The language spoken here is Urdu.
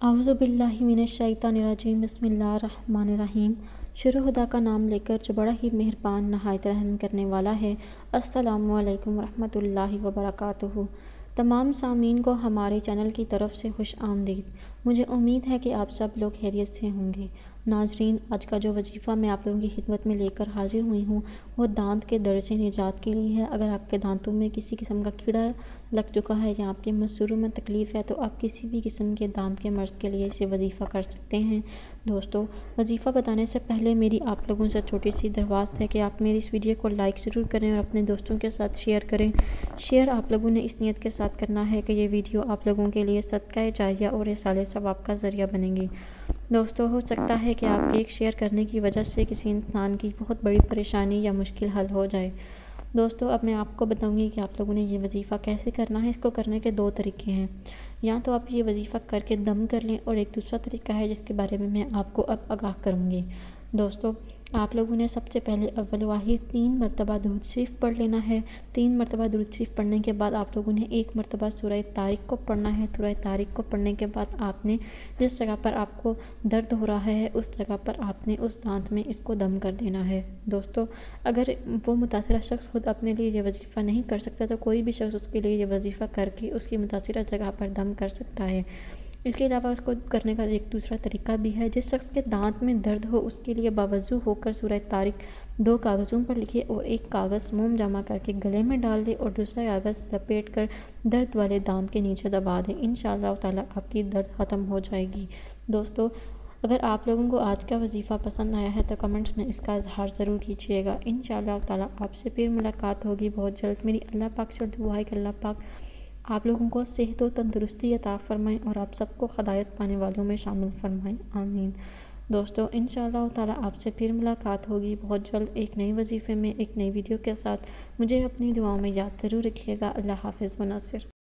اعوذ باللہ من الشیطان الرجیم بسم اللہ الرحمن الرحیم۔ شروع خدا کا نام لے کر جو بڑا ہی مہربان نہایت رحم کرنے والا ہے۔ السلام علیکم ورحمۃ اللہ وبرکاتہ۔ تمام سامعین کو ہمارے چینل کی طرف سے خوش آمدید۔ مجھے امید ہے کہ آپ سب لوگ خیریت سے ہوں گے۔ ناظرین، آج کا جو وظیفہ میں آپ لوگوں کی خدمت میں لے کر حاضر ہوئی ہوں وہ دانت کے درد سے نجات کے لیے ہے۔ اگر آپ کے دانتوں میں کسی قسم کا کیڑا لگ چکا ہے یا آپ کے مسوروں میں تکلیف ہے تو آپ کسی بھی قسم کے دانت کے مرض کے لیے اسے وظیفہ کر سکتے ہیں۔ دوستو، وظیفہ بتانے سے پہلے میری آپ لوگوں سے چھوٹی سی درخواست ہے کہ آپ میری اس ویڈیو کو لائک ضرور کریں اور اپنے دوستوں کے ساتھ شیئر کریں۔ شیئر آپ لوگوں نے اس نیت کے ساتھ کرنا ہے کہ یہ ویڈیو آپ لوگوں کے لیے صدقہ جاریہ اور ایصال ثواب کا ذریعہ بنے گی۔ دوستو، ہو سکتا ہے کہ آپ ایک شیئر کرنے کی وجہ سے کسی انسان کی بہت بڑی پریشانی یا مشکل حل ہو جائے۔ دوستو، اب میں آپ کو بتاؤں گی کہ آپ لوگوں نے یہ وظیفہ کیسے کرنا ہے۔ اس کو کرنے کے دو طریقے ہیں۔ یا تو آپ یہ وظیفہ کر کے دم کر لیں، اور ایک دوسرا طریقہ ہے جس کے بارے میں آپ کو اب آگاہ کروں گی۔ دوستو، آپ لوگوں نے سب سے پہلے اول واحد 3 مرتبہ درود شریف پڑھ لینا ہے۔ 3 مرتبہ درود شریف پڑھنے کے بعد آپ لوگوں نے 1 مرتبہ سورہ طارق کو پڑھنا ہے۔ سورہ طارق کو پڑھنے کے بعد آپ نے جس جگہ پر آپ کو درد ہو رہا ہے اس جگہ پر آپ نے اس دانت میں اس کو دم کر دینا ہے۔ دوستو، اگر وہ متاثرہ شخص خود اپنے لیے یہ وظیفہ نہیں کر سکتا تو کوئی بھی شخص اس کے لیے یہ وظیفہ کر کے اس کی متاثرہ جگہ پر دم کر سکتا ہے۔ اس کے علاوہ اس کو کرنے کا ایک دوسرا طریقہ بھی ہے۔ جس شخص کے دانت میں درد ہو اس کے لیے باوضو ہو کر سورہ طارق 2 کاغذوں پر لکھے اور ایک کاغذ موم جمع کر کے گلے میں ڈال دے اور دوسرا کاغذ لپیٹ کر درد والے دانت کے نیچے دبا دے۔ انشاءاللہ تعالیٰ آپ کی درد ختم ہو جائے گی۔ دوستو، اگر آپ لوگوں کو آج کا وظیفہ پسند آیا ہے تو کمنٹس میں اس کا اظہار ضرور کیجیے گا۔ انشاءاللہ تعالیٰ آپ سے پھر ملاقات ہوگی بہت جلد۔ میری اللہ پاک سے دعا ہے کہ اللہ پاک آپ لوگوں کو صحت و تندرستی عطا فرمائیں اور آپ سب کو ہدایت پانے والوں میں شامل فرمائیں، آمین۔ دوستو، انشاءاللہ تعالیٰ آپ سے پھر ملاقات ہوگی بہت جلد ایک نئے وظیفے میں، ایک نئی ویڈیو کے ساتھ۔ مجھے اپنی دعاؤں میں یاد ضرور رکھیے گا۔ اللہ حافظ و ناصر۔